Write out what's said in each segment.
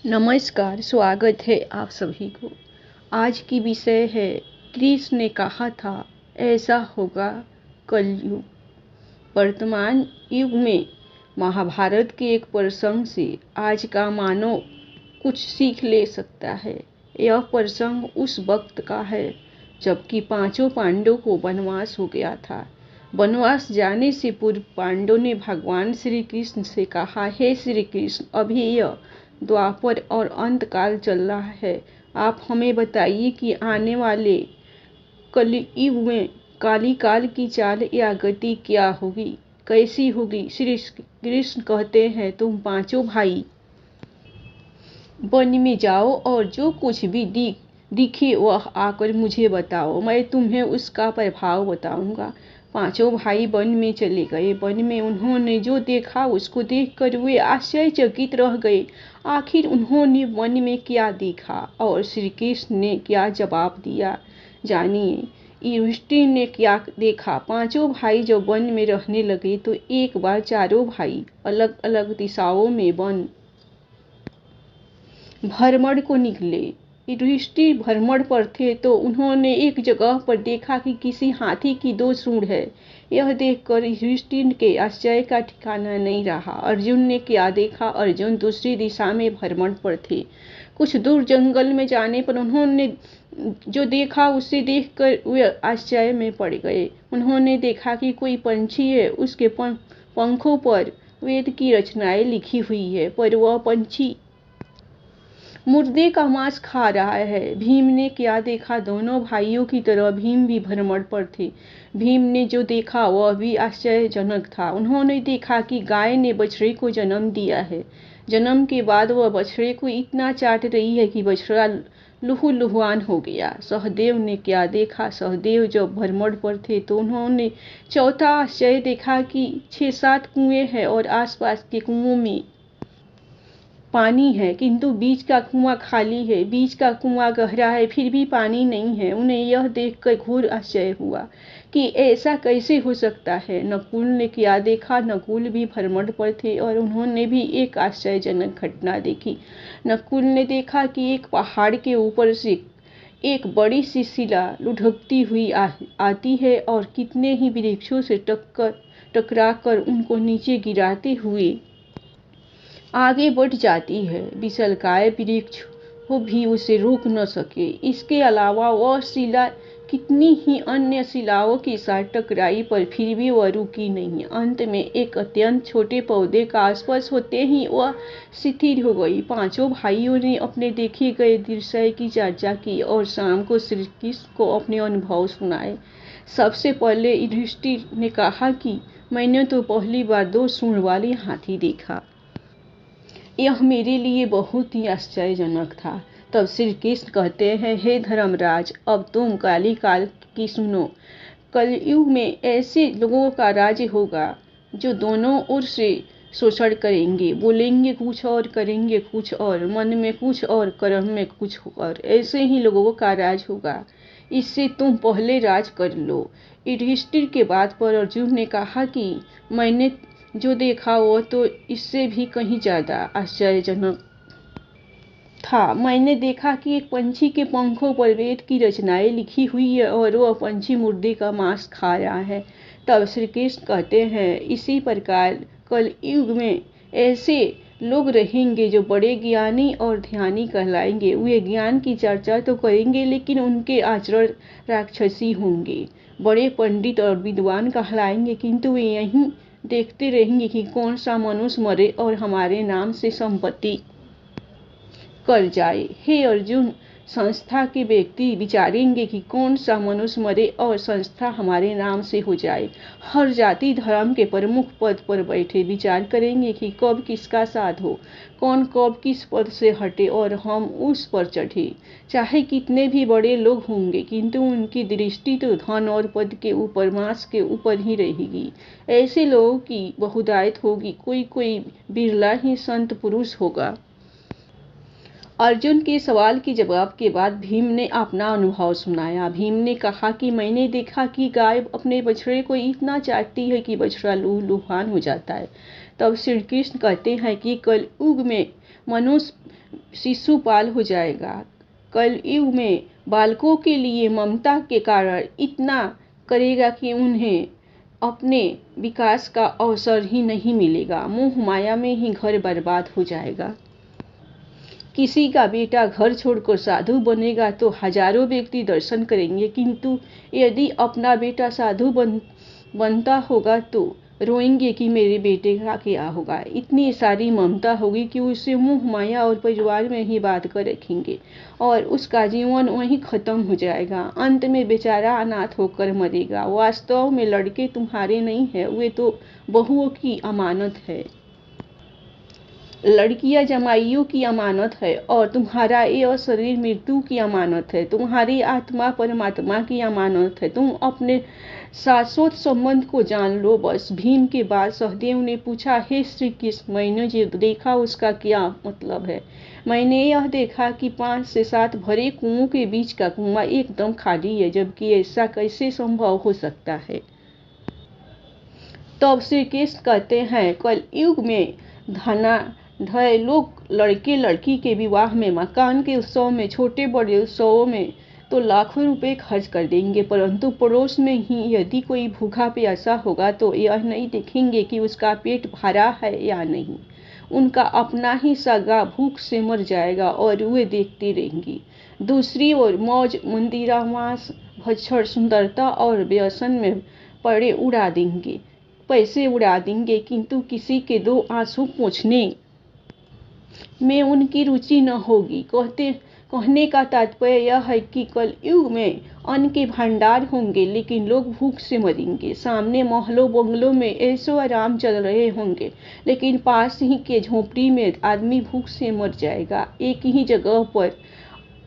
नमस्कार, स्वागत है आप सभी को। आज की विषय है कृष्ण ने कहा था ऐसा होगा कलयुग। वर्तमान युग में महाभारत के एक प्रसंग से आज का मानव कुछ सीख ले सकता है। यह प्रसंग उस वक्त का है जबकि पांचों पांडवों को वनवास हो गया था। वनवास जाने से पूर्व पांडवों ने भगवान श्री कृष्ण से कहा, हे श्री कृष्ण, अभी यह द्वापर और अंत काल चल रहा है। आप हमें बताइए कि आने वाले कलयुग में काली काल की चाल या गति क्या होगी, कैसी होगी। श्री कृष्ण कहते हैं, तुम पांचों भाई वन में जाओ और जो कुछ भी दिखे वह आकर मुझे बताओ, मैं तुम्हें उसका प्रभाव बताऊंगा। पांचों भाई वन में चले गए। वन में उन्होंने जो देखा उसको देखकर वे आश्चर्यचकित रह गए। आखिर उन्होंने वन में क्या देखा और श्री कृष्ण ने क्या जवाब दिया, जानिए। युधिष्ठिर ने क्या देखा। पांचों भाई जब वन में रहने लगे तो एक बार चारों भाई अलग अलग दिशाओं में वन भ्रमण को निकले। युधिष्ठिर भ्रमण पर थे तो उन्होंने एक जगह पर देखा कि किसी हाथी की दो सूंड है। यह देखकर युधिष्ठिर के आश्चर्य का ठिकाना नहीं रहा। अर्जुन ने क्या देखा। अर्जुन दूसरी दिशा में भ्रमण पर थे। कुछ दूर जंगल में जाने पर उन्होंने जो देखा उसे देखकर वे आश्चर्य में पड़ गए। उन्होंने देखा कि कोई पंछी है, उसके पंखों पर वेद की रचनाएं लिखी हुई है, पर वह पंछी मुर्दे का मांस खा रहा है। भीम ने क्या देखा। दोनों भाइयों की तरह भीम भी भ्रमण पर थे। भीम ने जो देखा वह भी आश्चर्यजनक था। उन्होंने देखा कि गाय ने बछड़े को जन्म दिया है। जन्म के बाद वह बछड़े को इतना चाट रही है कि बछड़ा लहूलुहान हो गया। सहदेव ने क्या देखा। सहदेव जब भ्रमण पर थे तो उन्होंने चौथा आश्चर्य देखा कि 6-7 कुएं हैं और आसपास के कुओं में पानी है, किंतु बीच का कुआं खाली है। बीच का कुआं गहरा है, फिर भी पानी नहीं है। उन्हें यह देखकर घोर आश्चर्य हुआ कि ऐसा कैसे हो सकता है। नकुल ने क्या देखा। नकुल भी भ्रमण पर थे और उन्होंने भी एक आश्चर्यजनक घटना देखी। नकुल ने देखा कि एक पहाड़ के ऊपर से एक बड़ी सी शिला लुढ़कती हुई आती है और कितने ही वृक्षों से टकरा कर उनको नीचे गिराते हुए आगे बढ़ जाती है। विशालकाय वृक्ष को भी उसे रोक न सके। इसके अलावा वह शिला कितनी ही अन्य शिलाओं के साथ टकराई पर फिर भी वह रुकी नहीं। अंत में एक अत्यंत छोटे पौधे का आसपास होते ही वह शिथिल हो गई। पांचों भाइयों ने अपने देखे गए दृश्य की चर्चा की और शाम को श्री कृष्ण को अपने अनुभव सुनाए। सबसे पहले युधिष्ठिर ने कहा कि मैंने तो पहली बार 2 सूंड वाले हाथी देखा। यह मेरे लिए बहुत ही आश्चर्यजनक था। तब श्री कृष्ण कहते हैं, हे धर्मराज, अब तुम काली काल की सुनो। कलयुग में ऐसे लोगों का राज्य होगा जो दोनों ओर से शोषण करेंगे, बोलेंगे कुछ और करेंगे कुछ और, मन में कुछ और कर्म में कुछ और। ऐसे ही लोगों का राज होगा। इससे तुम पहले राज कर लो। युधिष्ठिर के बात पर अर्जुन ने कहा कि मैंने जो देखा वो तो इससे भी कहीं ज्यादा आश्चर्यजनक था। मैंने देखा कि एक पंछी के पंखों पर वेद की रचनाएं लिखी हुई है और वह पंछी मुर्दे का मांस खा रहा है। तब श्री कृष्ण कहते हैं, इसी प्रकार कलयुग में ऐसे लोग रहेंगे जो बड़े ज्ञानी और ध्यानी कहलाएंगे। वे ज्ञान की चर्चा तो करेंगे लेकिन उनके आचरण राक्षसी होंगे। बड़े पंडित और विद्वान कहलाएंगे किंतु वे यहीं देखते रहेंगे कि कौन सा मनुष्य मरे और हमारे नाम से संपत्ति कर जाए। हे अर्जुन, संस्था के व्यक्ति विचारेंगे कि कौन सा मनुष्य मरे और संस्था हमारे नाम से हो जाए। हर जाति धर्म के प्रमुख पद पर बैठे विचार करेंगे कि कब किसका साथ हो, कौन कब किस पद से हटे और हम उस पर चढ़े। चाहे कितने भी बड़े लोग होंगे किंतु उनकी दृष्टि तो धन और पद के ऊपर, मांस के ऊपर ही रहेगी। ऐसे लोगों की बहुतायत होगी, कोई कोई बिरला ही संत पुरुष होगा। अर्जुन के सवाल के जवाब के बाद भीम ने अपना अनुभव सुनाया। भीम ने कहा कि मैंने देखा कि गाय अपने बछड़े को इतना चाटती है कि बछड़ा लहूलुहान हो जाता है। तब श्री कृष्ण कहते हैं कि कलयुग में मनुष्य शिशुपाल हो जाएगा। कलयुग में बालकों के लिए ममता के कारण इतना करेगा कि उन्हें अपने विकास का अवसर ही नहीं मिलेगा। मोह माया में ही घर बर्बाद हो जाएगा। किसी का बेटा घर छोड़कर साधु बनेगा तो हजारों व्यक्ति दर्शन करेंगे, किंतु यदि अपना बेटा साधु बनता होगा तो रोएंगे कि मेरे बेटे का क्या होगा। इतनी सारी ममता होगी कि उसे मोह माया और परिवार में ही बांध कर रखेंगे और उसका जीवन वहीं खत्म हो जाएगा। अंत में बेचारा अनाथ होकर मरेगा। वास्तव में लड़के तुम्हारे नहीं है, वे तो बहुओं की अमानत है। लड़कियां जमाइयों की अमानत है और तुम्हारा यह शरीर मृत्यु की अमानत है। तुम्हारी आत्मा परमात्मा की अमानत है। तुम अपने शाश्वत संबंध को जान लो बस। भीम के बाद सहदेव ने पूछा, हे श्री कृष्ण, मैंने जो देखा उसका क्या मतलब है? मैंने यह देखा कि 5 से 7 भरे कुओं के बीच का कुआं एकदम खाली है, जबकि ऐसा कैसे संभव हो सकता है? तब श्री कृष्ण कहते हैं, कलयुग में धनाढ्य लोग लड़के लड़की के विवाह में, मकान के उत्सव में, छोटे बड़े उत्सवों में तो लाखों रुपए खर्च कर देंगे, परंतु पड़ोस में ही यदि कोई भूखा प्यासा होगा तो यह नहीं देखेंगे कि उसका पेट भरा है या नहीं। उनका अपना ही सगा भूख से मर जाएगा और वे देखते रहेंगे। दूसरी ओर मौज मंदिरा मांस भक्षण सुंदरता और व्यसन में पड़े उड़ा देंगे, पैसे उड़ा देंगे, किंतु किसी के 2 आंसू पोंछने में उनकी रुचि न होगी। कहने का तात्पर्य यह है कि कलयुग में अन्न के भंडार होंगे, लेकिन लोग भूख से मरेंगे। सामने महलों बंगलों में ऐशो आराम चल रहे होंगे, लेकिन पास ही के झोपड़ी में आदमी भूख से मर जाएगा। एक ही जगह पर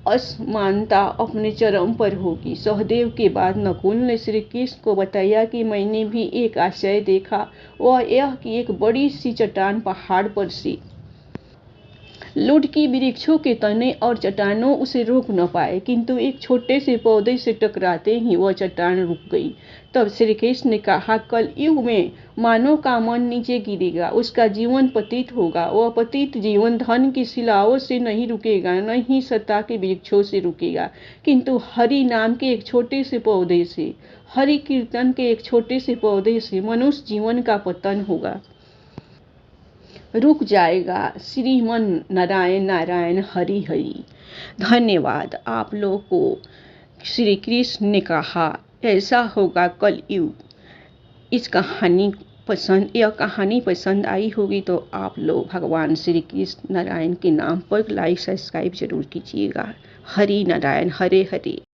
असमानता अपने चरम पर होगी। सहदेव के बाद नकुल ने श्री कृष्ण को बताया कि मैंने भी एक आश्चर्य देखा। वह यह कि एक बड़ी सी चट्टान पहाड़ पर से लुढ़की। वृक्षों के तने और चट्टानों उसे रोक न पाए, किंतु एक छोटे से पौधे से टकराते ही वह चट्टान रुक गई। तब श्री कृष्ण ने कहा, कलयुग में मानव का मन नीचे गिरेगा, उसका जीवन पतित होगा। वह पतित जीवन धन की शिलाओं से नहीं रुकेगा, न ही सत्ता के वृक्षों से रुकेगा, किंतु हरि नाम के एक छोटे से पौधे से, हरि कीर्तन के एक छोटे से पौधे से मनुष्य जीवन का पतन होगा, रुक जाएगा। श्रीमन नारायण नारायण हरि हरि। धन्यवाद। आप लोगों को श्री कृष्ण ने कहा ऐसा होगा कलयुग। यह कहानी पसंद आई होगी तो आप लोग भगवान श्री कृष्ण नारायण के नाम पर लाइक सब्सक्राइब जरूर कीजिएगा। हरि नारायण, हरे हरे।